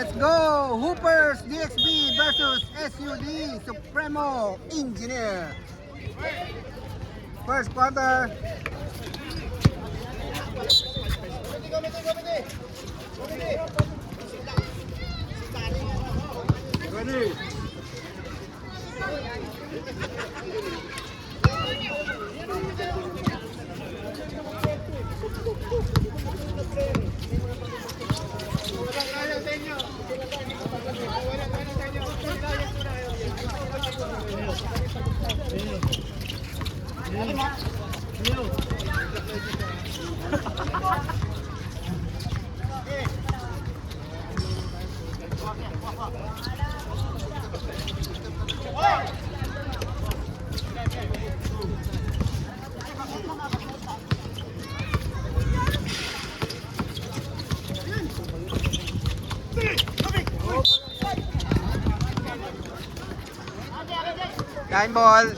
Let's go! Hoopers DXB versus SUD Supremo Engineer. First quarter. Ready. Line ball.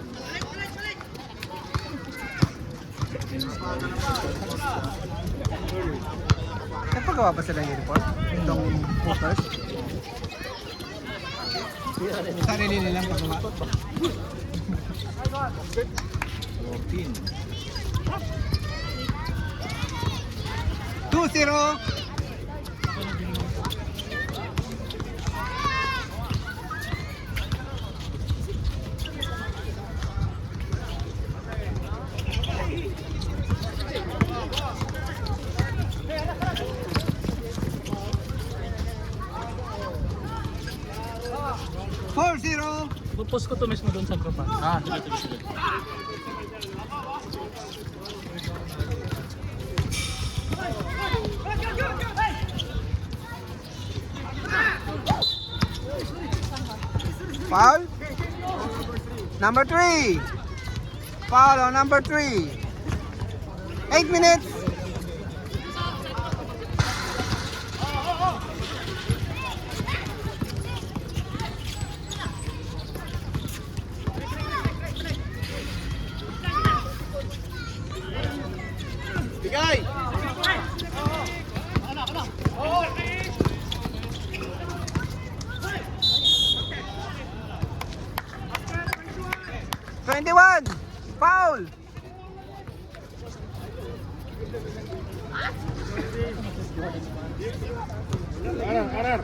Nagpagawa ba sila ng uniform? Itong Hoopers? Sarili nilang pagawa. 2-0. Post ko to mismo doon sa grupa. Ah, sige. Foul. Number 3. Foul on number 3. 8 minutes. Bigay! 21. Foul. Arar.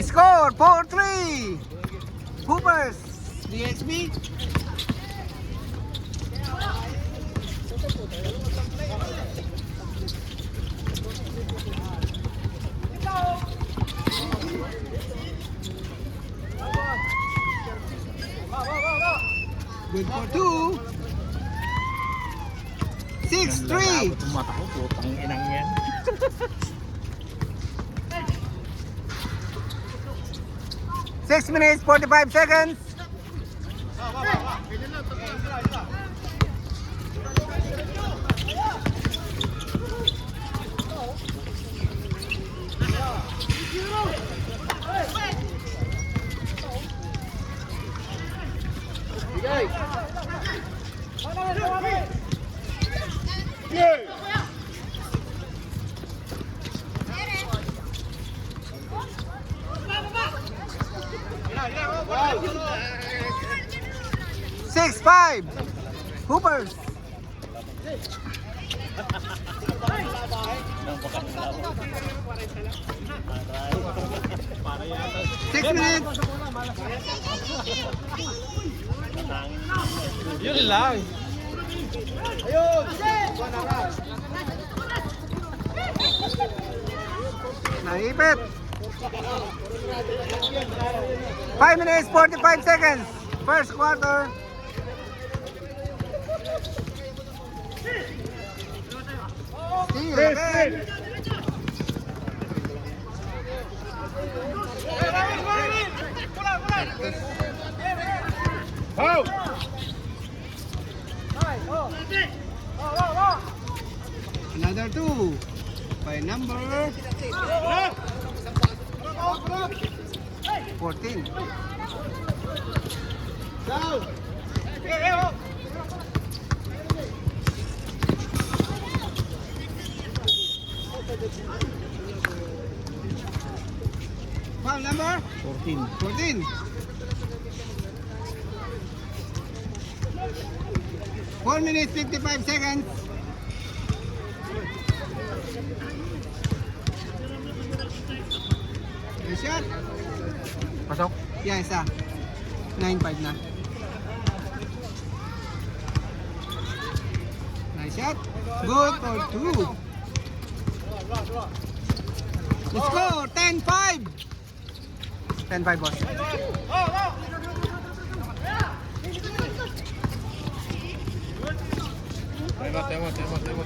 Score 4-3. Hoopers DXB. Good for 2. 6-3. Mata ko, putang inang yan. 6 minutes 45 seconds. Bigay! Six, 5. Hoopers. Six minutes. Yun lang. Ayun! Naipit. 5 minutes 45 seconds. First quarter. Steal again. Foul! Another 2 by number 14. Down! Foul number 14. 14. 4 minutes 55 seconds. Nice shot. Pasok. Yeah, isa. 9-5 na. Nice shot. Good for 2. The score, 10-5. 10-5, boss.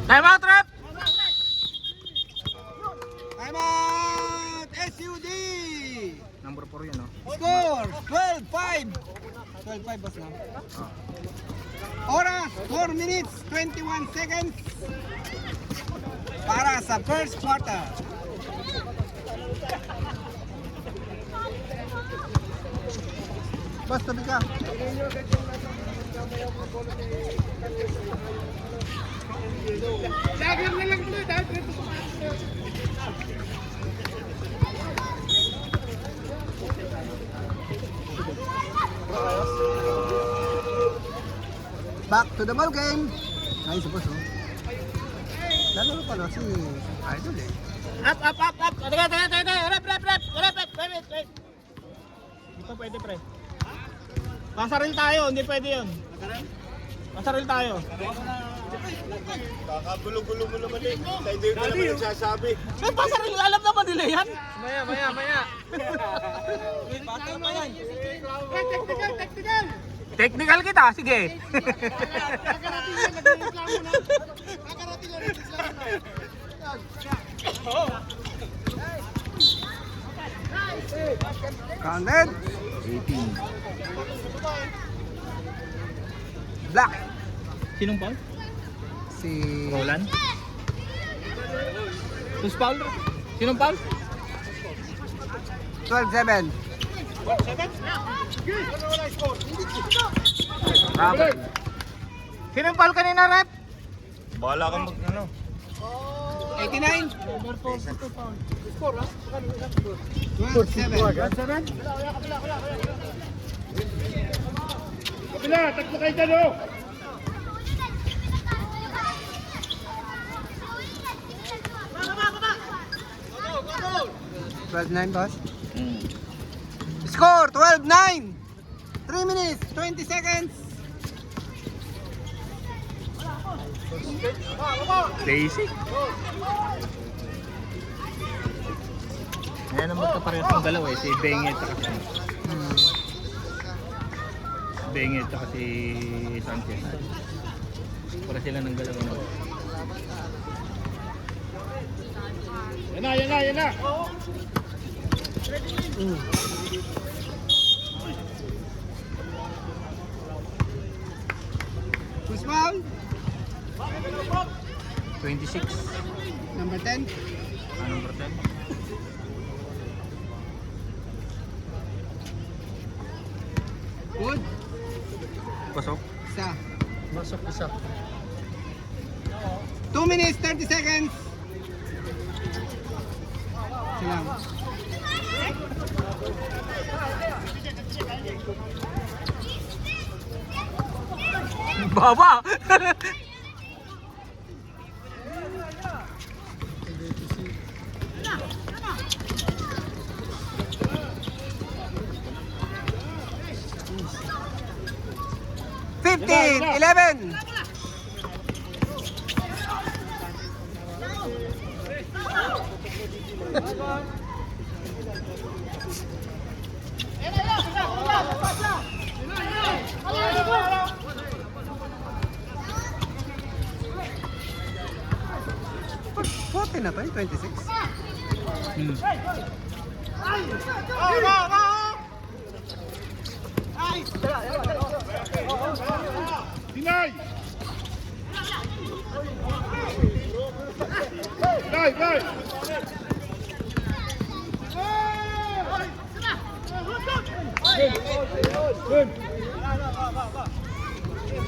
Time out, rep! Time out! SUD! Number 4 yun, no? Score, 12-5. 12-5, boss, na. Oras, 4 minutes, 21 seconds. Para sa first quarter. Boss, tabi ka. Lagyan na lang ulit. Back to the ball game. Nice, boss, oh. Lalo pala si Idol, eh. Up! Teka! Rep! Wait. Hindi pa pwede, pre. Pasaril tayo, hindi pwede yun. Pasaril tayo. Kakagulo-gulo mo naman eh. Sa hindi ko naman nagsasabi. May pasaril, alam naman nila yan. Maya. Technical! Technical kita, sige. Kakarating lang, nagreklamo na. Counted. 18. Black. Sinong foul? Si Roland? Who's foul? Sinong foul? 12-7. Rapper. Sinong foul kanina, rep? Bahala kang ano. 89. 12-7. Kabila, tatlo kayo dyan oh. Twelve 9, boss. Score 12-9. 3 minutes 20 seconds. Basic. Ngayon naman kaparehas ng dalawa eh, si Benget at si Benget at si Sanchez. Para sila ng dalawa na. Yan na. Who's foul? 26. Number 10. Number 10. Good. Pasok. Isa. Pasok isa. 2 minutes 30 seconds. Salam. Baba! Fifteen, 11. Forty na to, 26. Pinay! Pinay!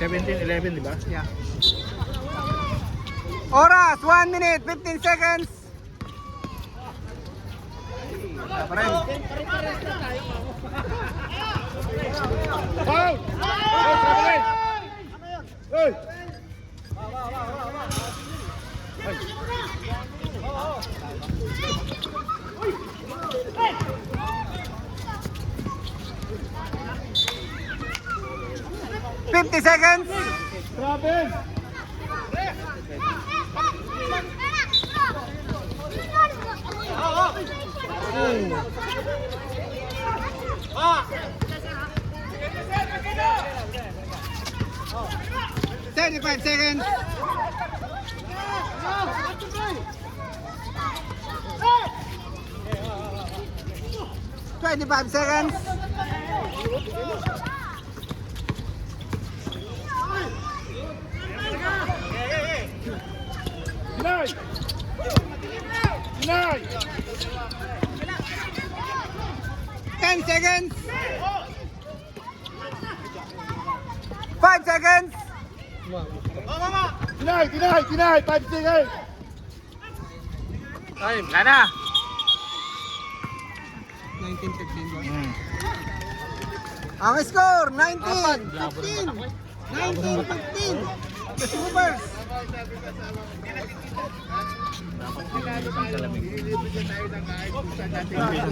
17-11, di ba? Yeah. Oras, 1 minute, 15 seconds. Wala pa rin. Foul! Hey, traveling! Hey! Hey! 50 seconds! Travel! Oh. 35 seconds! Twenty-five seconds. Deny! Deny! 10 seconds. 5 seconds. Deny! Deny! Deny! 5 seconds! Ay, wala na. 19-15. Hmm. Ang score, 19-15. 19-15. Movers.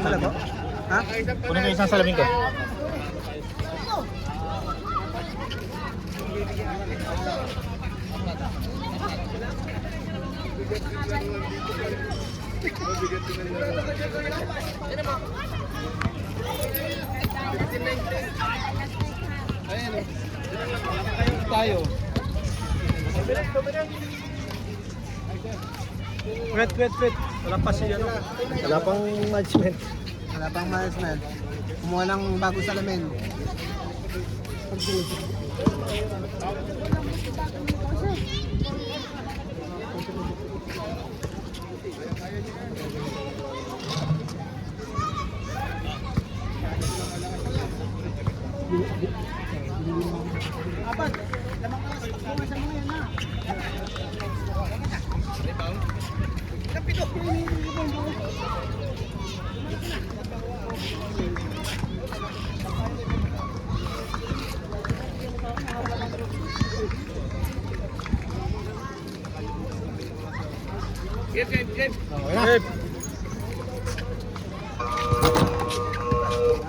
Wala ba? Ha? Kunin ko isang salamin ko. Tayo. Wait. Wala pa si ano. Wala pang management. Wala pang management. Kumuha ng bagong salamin.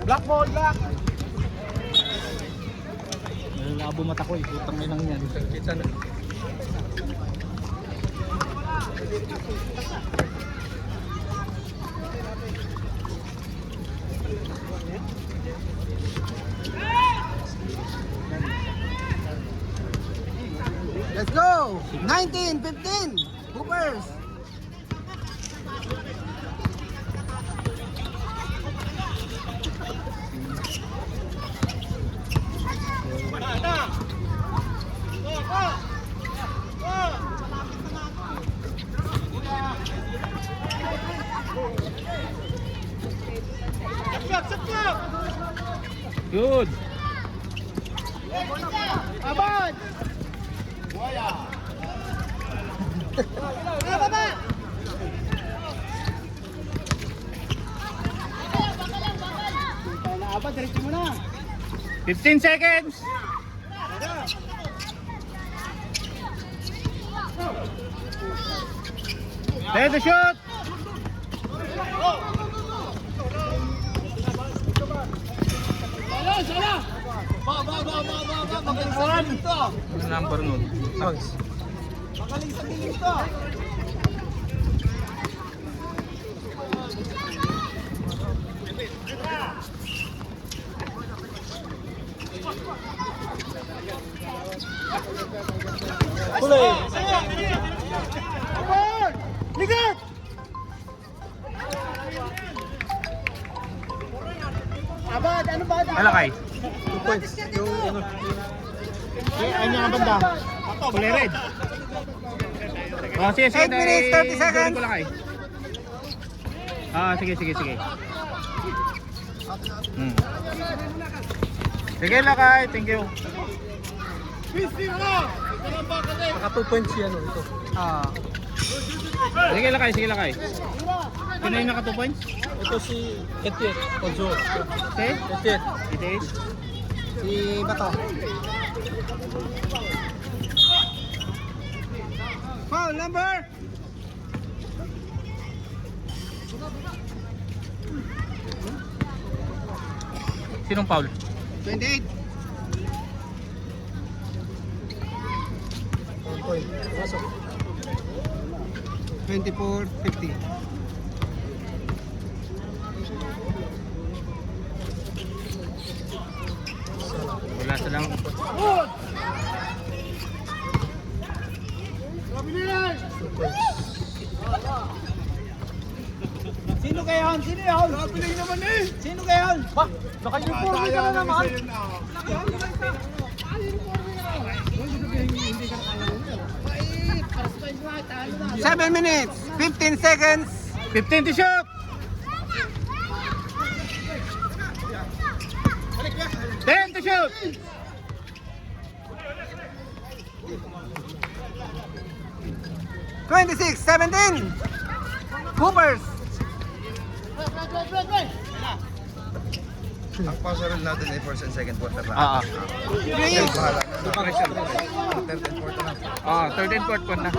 Black ball, black. Labo mata ko eh. Putang inang yan. Kita na. Let's go! 19-15. Hoopers. Good. Abad! Abad, diretso mo na. 15 seconds. There's the shot. Ano number nun? Magaling sa tingin to. Kulay. Abad! Ligat! Abad, ano ba? Malakay. 2 points. Yung ano. Ay niya ang banda. Kulay red. Oh, sige. 8 minutes, 30 seconds. Ko lakay. Ah, sige. Hmm. Sige lakay, thank you. Baka 2 points yan. Ito. Ah. Sige lakay, sige lakay. Sino yung naka 2 points? Ito si Etiet. Ojo. Okay. Etiet. Itiis. Si Bato. Foul number. Sinong foul? 28. 1 point. Pasok. 24-50. Wala sa lang. Sino kaya yun? Sino yun? Kapiling naman eh. Sino kaya yun? Ba? Naka-uniforme ka na naman. Seven minutes, 15 seconds. 15 to shoot! 10 to shoot! Twenty-six, 17. Hoopers. Ang pasaril natin ay first and second quarter lang. Three. Bahala na. Pressure. Third and fourth na. Third and fourth na.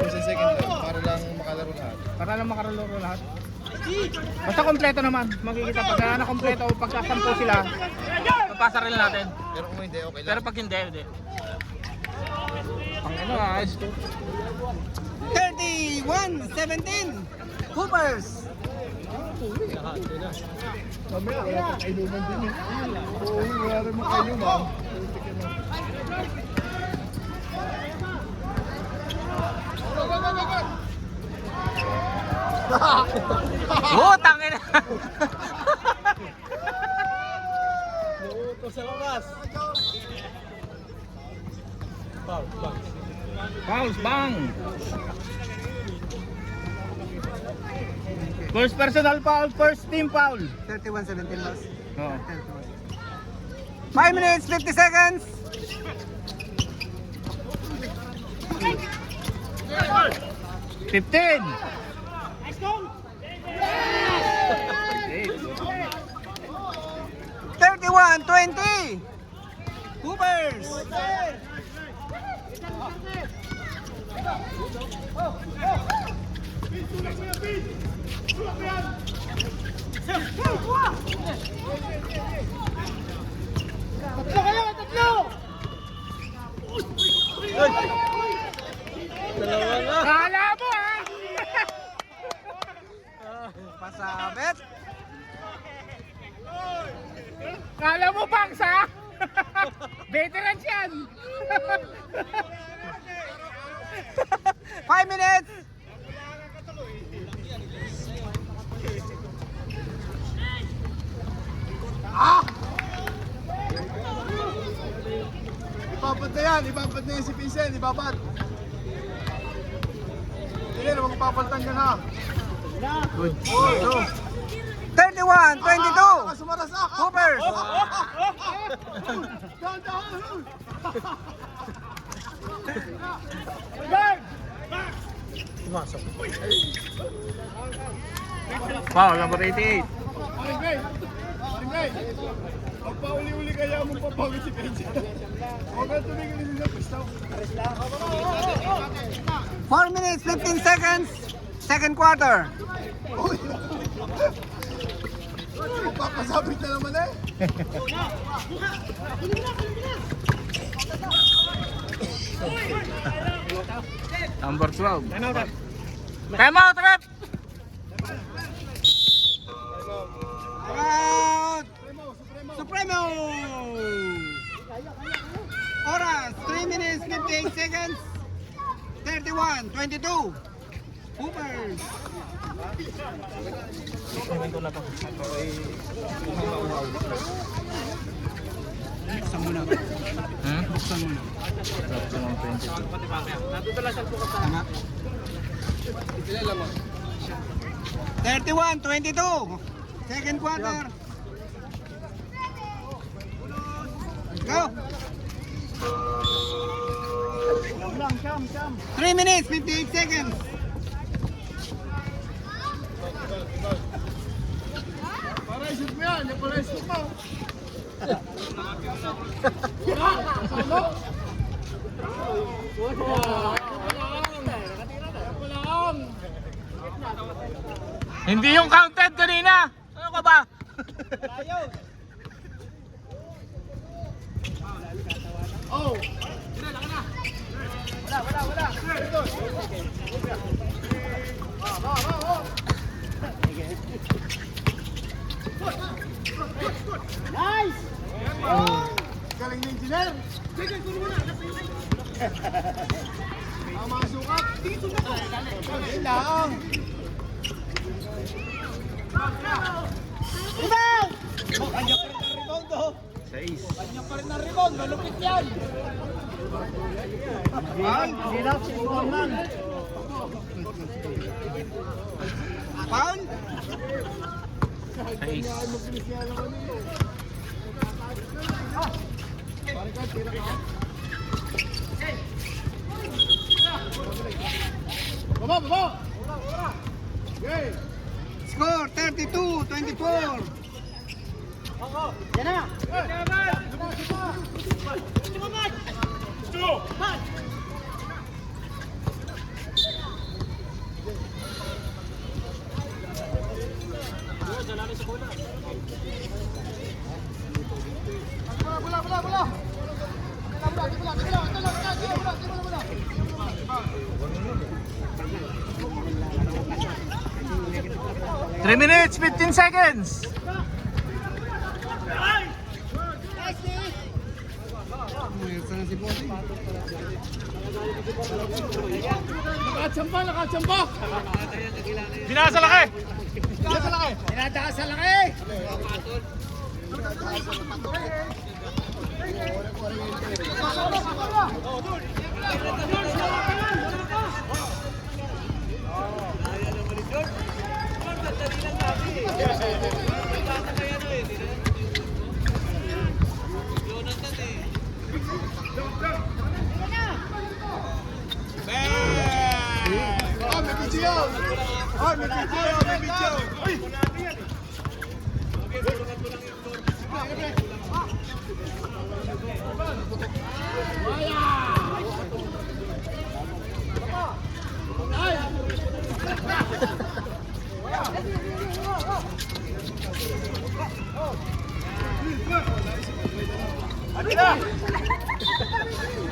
First and second lang. Para lang makalaro lahat. Para lang makaralaro lahat. Basta kompleto naman. Makikita pag na kompleto o pagkasampo sila, papasa rin natin. Pero kung hindi, okay lang. Pero pag hindi, hindi. Ang ano ayos to. 31-17. Hoopers. Mamaya, wala pa kainuman din eh. Oo, wala rin makainuman. Tangin na. Nauuto sa labas. Foul. Fouls, bang! First personal foul, first team foul. 31-17 loss. Oo. 5 minutes, 50 seconds. 15. 31-20. Hoopers. Dalawa na. Kala mo ha! Pasabit. Kala mo bangsa? Veterans yan! 5 minutes. Ibabad na yan si Vincent, ibabad. Hindi na, magpapaltan ka na. Good. Ah, 31-22. sumarasak! Hoopers. Pumasok. Foul, number 88. Maringay! Magpauli-uli kaya mong papawid si Vincent. Huwag ka tumigil din sa pwesto. 4 minutes, 15 seconds. Second quarter. Magpapasabit na naman eh. Number 12. Time out, rep! Out. Supremo. Oras, 3 minutes, 58 seconds. 31-22. Hoopers. Buksan mo na. Buksan mo na. Tama. 31-22. Second quarter. Go. 3 minutes, 58 seconds. Para isip mo yan, yung para isip mo. Hindi yung counted kanina. Ano ka ba? Galing na engineer. Ang mga sukat. Dito na to. Galing lang. Kanya pa rin ang rebound. Malupit yan. Foul? Baba. Okay. Score 32-24. Bola. 3 minutes, 15 seconds. Nakachamba. Dinasa laki. Dinadaas sa laki. May video.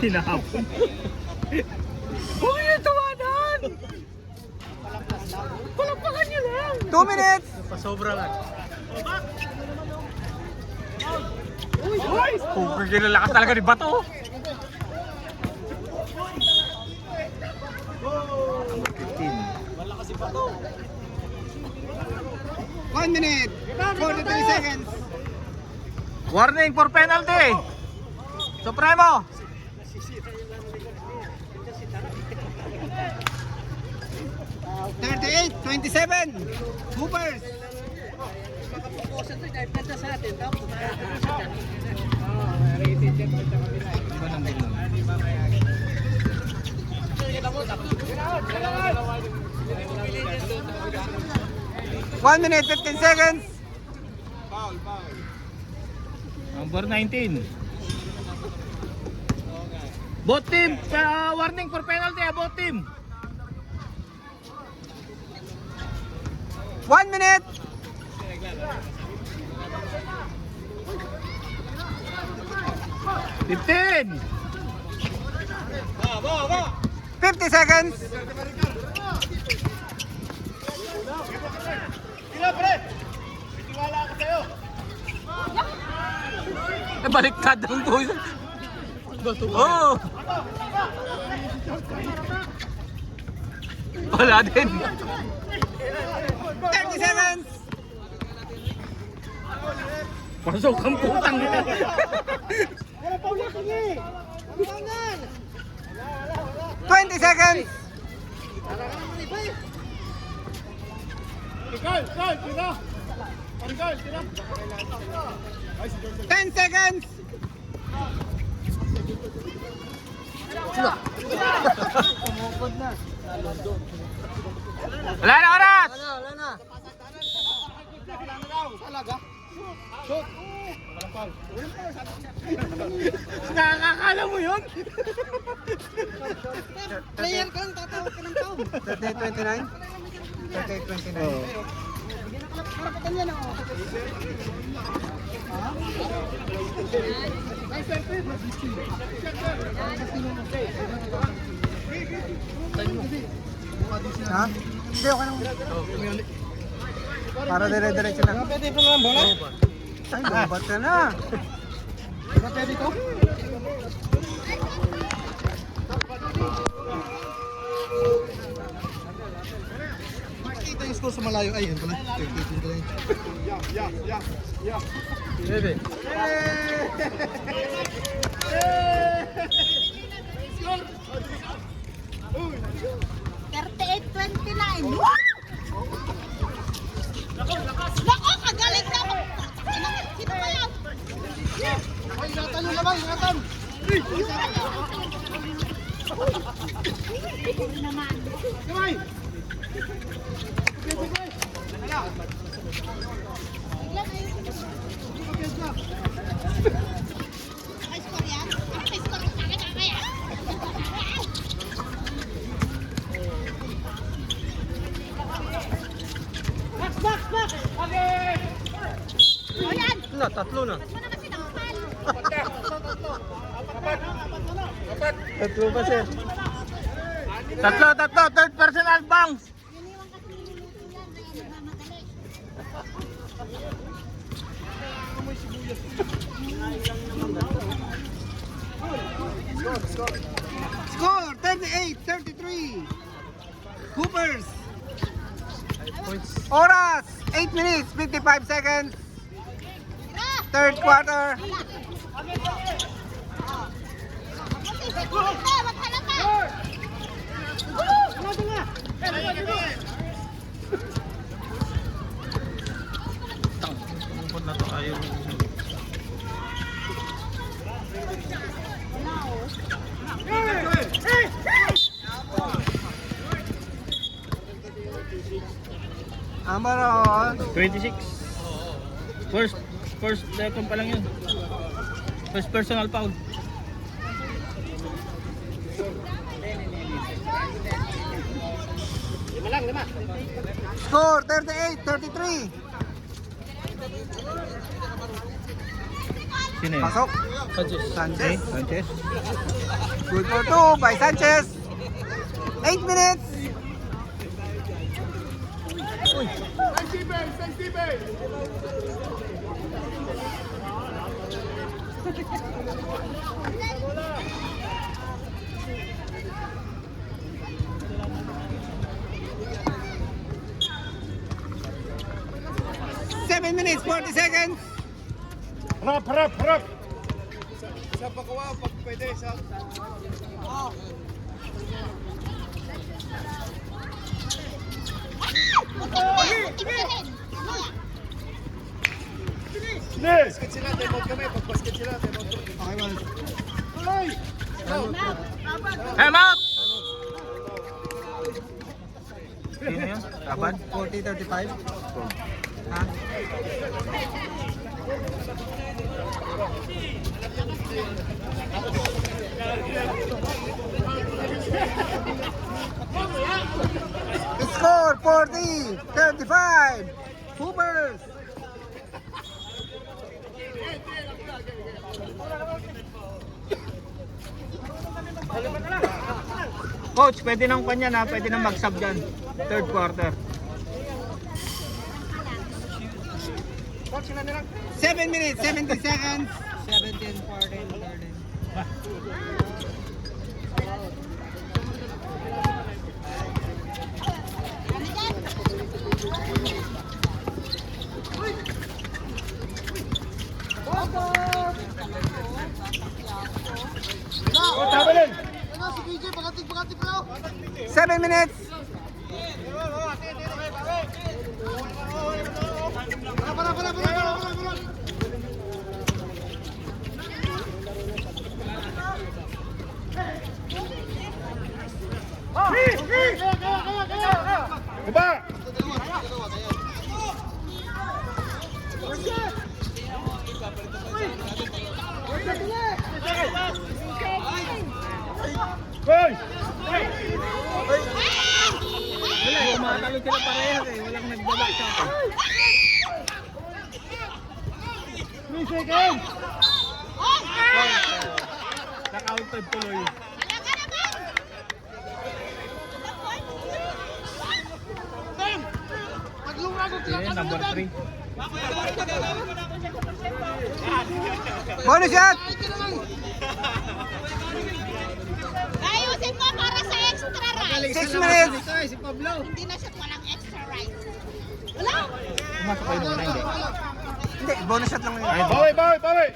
Hinahapon. Huwag niyo tawanan! Palapakan niyo lang! 2 minutes. Pasobra lang. Uy! Poker kinalakas talaga ni Bato. 1 minute, 43 seconds. Warning for penalty. Supremo. $38, 27. Hoopers. One minute, 15 seconds. Number 19. Both team, warning for penalty, both team. 1 minute. $15. 50 seconds. Baliktad ang boy. Oh. Wala din. 30 seconds. Pasok ang putang. 20 seconds. Tira. 10 seconds. Tumukod na. Wala na oras! Wala na. Nakakala mo yun? Player ka lang, tatawag ka ng taon. 38-29? 38-29. Oo. Karapatan yan ako. Ha? Hindi, okay lang. Para dire-diretso na. Pwede ito nga bola? Ay, lubat ka na. Pwede ito? Makikita yung score sa malayo. Ay, yun pala. 38 pala yun. Pwede. Nako, kagaling na ako. Sino ba yan? Ay, ingatan yung labang, ingatan. Naman. Kamay! Ay, score yan? Ay, score sa akin, kaya. O yan! Na, tatlo na. Ba't mo na kasi nakapal? Tatlo pa, sir. Tatlo, third personal bounce. Iniwan kasi niluluto yan, kaya nagmamadali. Score 38-33. Hoopers. Oras 8 minutes 55 seconds. Third quarter. Wag halata! Tungkol na to ayaw. Amaron. 26. First second pa lang yun. First personal foul. Score 38-33. Sino yun? Pasok. Okay, Sanchez. Sanchez. Good for 2 by Sanchez. 8 minutes. Seven minutes, 40 seconds. Harap! Sa pagkawa, pag pwede, sa... Basket sila, timeout kami. Pag basket sila, timeout kami. Okay, man. Time out! Sino yun? Kaban? 40-35. Ha? Score 40-35. Hoopers. Coach, pwede nang kanya na, pwede nang mag-sub dyan. Third quarter. 7 minutes, 70 seconds. 17, 14, 13. Tabalin! 7 minutes. Na-counted tuloy. Wala ka naman! Ayan, number 3. Bonus shot! Ayusin mo para sa extra rice. 6 minutes! Hindi na siya walang extra rice. Wala! Pumasok kayo muna, hindi. Hindi, bonus shot lang yun. Ay, bawi, bawi, bawi!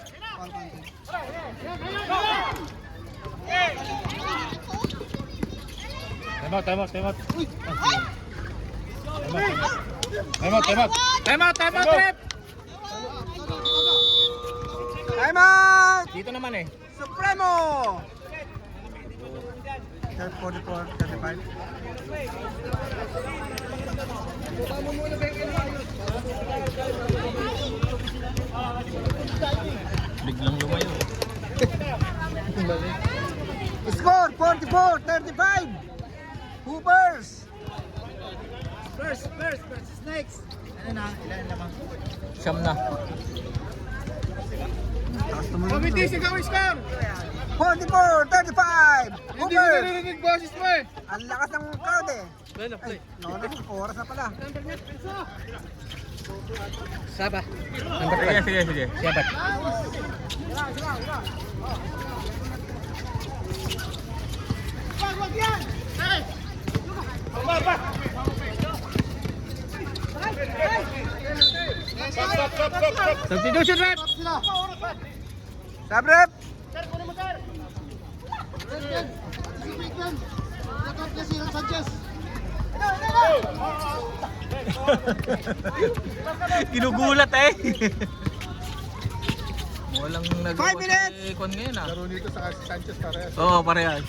Time out, time out, time out. Time out, time out. Time out, time out, Rep! Time out! Dito naman eh. Supremo! 44, 35. Biglang lumayo. Score 44, 35. Hoopers. Siyam na. Takas tumunod. Committee, sigaw score! 44, 35. Hindi ko Hoopers. narinig boses mo eh. Ang lakas ng crowd eh. Ay, oras na pala. Sige, sige, sige. Siyabat. Substitution, Rep! Sabrep. Ginugulat eh. Walang nagawa 5 minutes! si Kon ngayon ah. Laro dito sa Sanchez parehas. Oo, parehas.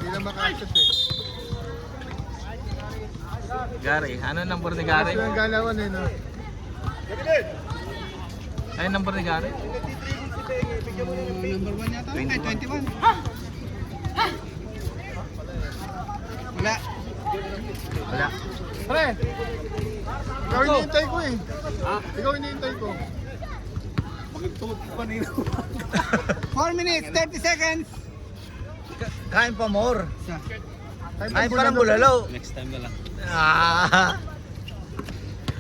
Hindi na maka-accept eh. Gary, ano number ni Gary? Kasi ang galawan eh, no? Ano number ni Gary? Number 1 yata? Ay, 21. Wala. Wala. Pre! Ikaw hinihintay ko eh. Ikaw hinihintay ko. 4 minutes, 30 seconds. Kain pa more. Kain pa ng bulalo. bulalo. Next time na lang.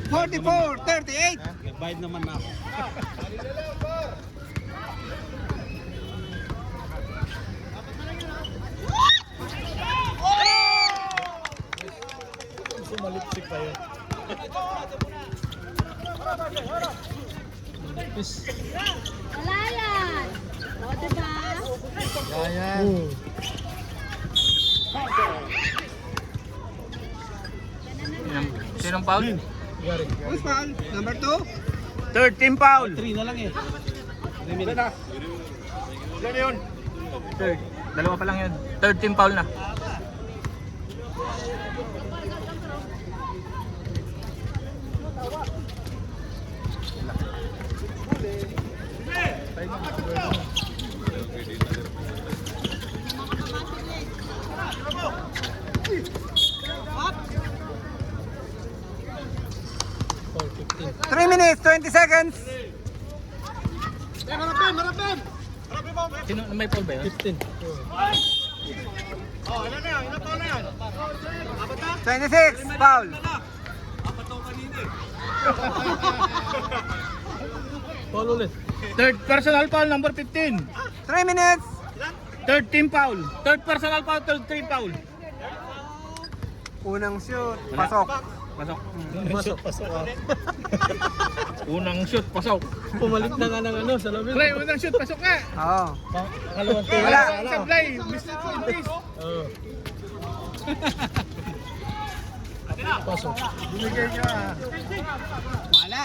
44, 38. Nag-vibe naman na ako. Sumalipsik tayo. Wala yan! O, diba? Ayan. Sinong foul? Who's foul? Number 2. Third team foul. 3 na lang eh. 3 minutes. Third. Dalawa pa lang yun. Third team foul na. Three minutes, 20 seconds. Sino may foul ba yun? 15. 26, foul. Foul ulit. Third personal foul number 15. 3 minutes. Third team foul. Third personal foul, third team foul. Unang shoot, pasok. Pasok. Pasok ka. Unang shoot, pasok. Pumalit na nga ng ano, salamin. Play, unang shoot, pasok ka. Oo. Kalawang tuwa. Wala. Sablay, business in peace. Oo. Pasok. Binigay ka. Wala.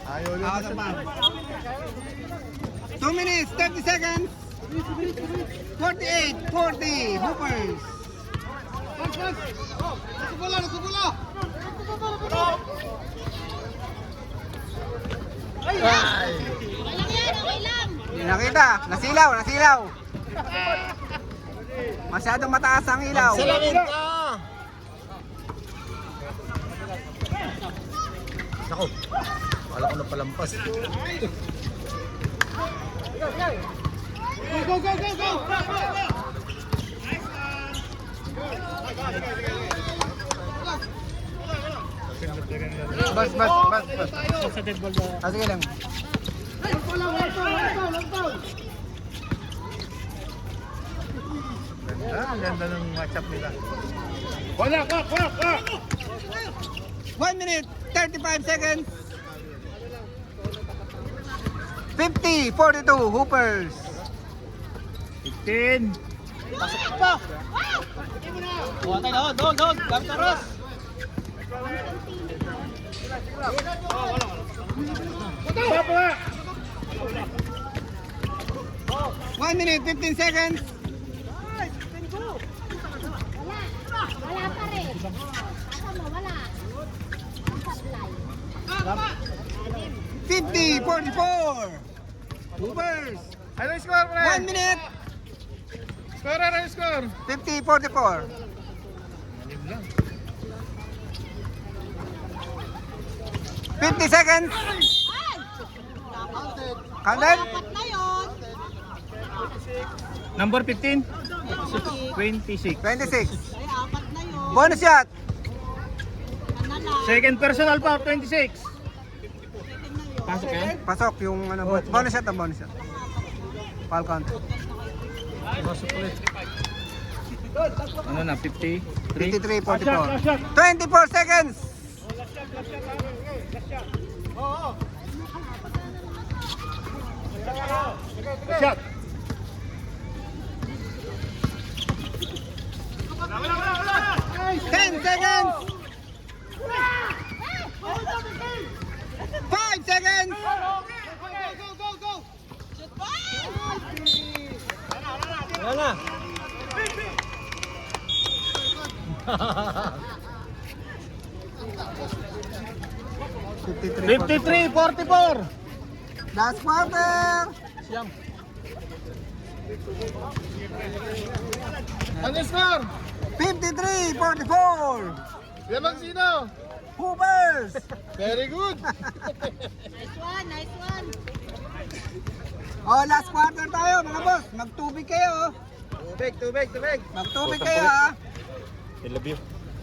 Ayaw lang Out of bounds. 2 minutes, 30 seconds. 48, 40, Hoopers. Ay! Walang yan, okay lang. Hindi nakita. Nasilaw, nasilaw. Masyadong mataas ang ilaw. Salamin ka! Nako, wala ko na palampas. Bas. Sige lang. Ang ganda ng matchup nila. 1 minute, 35 seconds. 50-42, Hoopers. 15. Buha tayo, doon. Gamit aras. Baba! 1 minute, 15 seconds. Wala pa rin. Asa mo, wala. Ang supply. 50-44, Hoopers. Ano yung score, pre? 1 minute, Score, ano yung score? 50-44. 50 seconds. Counted. Apat na yun. Number 15? 26. 26. Ay, apat na yun. Bonus shot. Ano lang. Second personal pa, 26. Pasok yan? Pasok yung ano, bonus shot ang bonus shot. Foul count. Ano na, 53? 53-44. 24 seconds. Shot! 10 seconds. 5 seconds. Wala na. 53-44. Last quarter. Siyam. Ano yung score? 53-44. Lamang sino? Hoopers. Very good. Nice one. Oh, last quarter tayo mga boss. Magtubig kayo. Tubig. Magtubig kayo ha. I love you.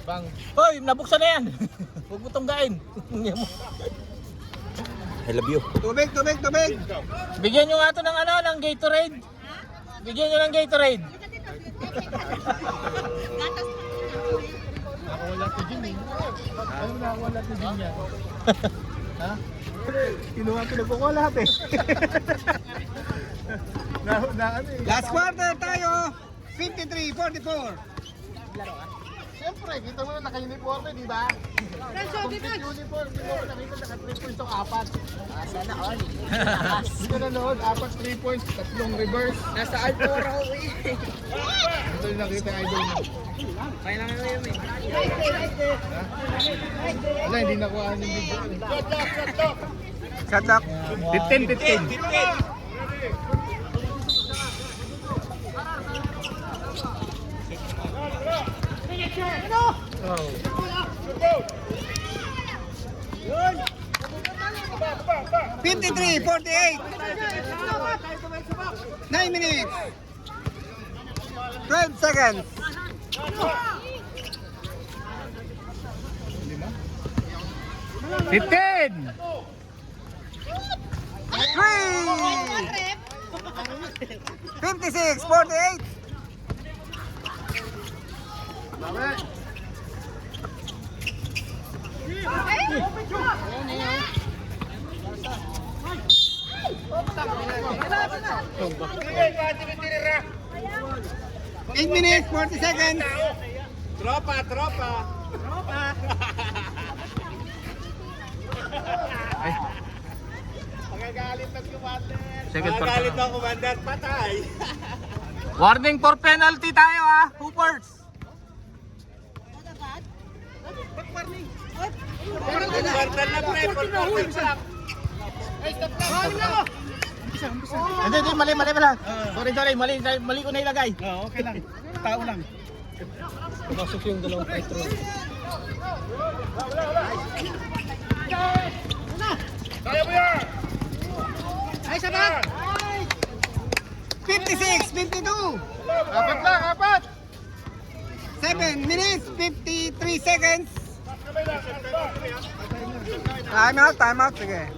Bang. Hoy, nabuksan na yan. Huwag mo tunggain. I love you. Tubig. Bigyan nyo nga ito ng ng Gatorade. Bigyan nyo ng Gatorade. Gatas. Nakawala si Jim eh. Ano nakawala si Jim niya? Ha? Kinuha pinagkukuha lahat eh. na ano eh. Last quarter tayo. 53-44. Siyempre, kita mo na naka-uniform eh, di ba? Complete uniform, di mo nakita naka-3 points o 4. Sana all. Hindi ka nanood, 4 3 points, 3 reverse. Nasa Alpora ko eh. Ito yung nakita yung idol mo. Kailangan na yun eh. Wala, hindi nakuha ng video. Shot clock. 15. Oh. 53-48. 9 minutes. 12 seconds. 15! 56-48. Eight minutes, 40 seconds. Tropa! Second personal. Commander, patay. Warning for penalty tayo ha, Hoopers. Quarter na pre, Hindi, mali pala. Sorry, mali ko na ilagay. okay lang. Tao lang. Pumasok yung dalawang petro. Kaya mo yan! Ay, sabat! 56, 52. Apat lang, apat. 7 minutes, 53 seconds. Time out, time out. Sige.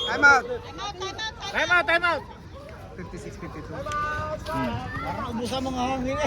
Time out. Time out, time out. 56, 52. Parang ubusan mga hangin eh.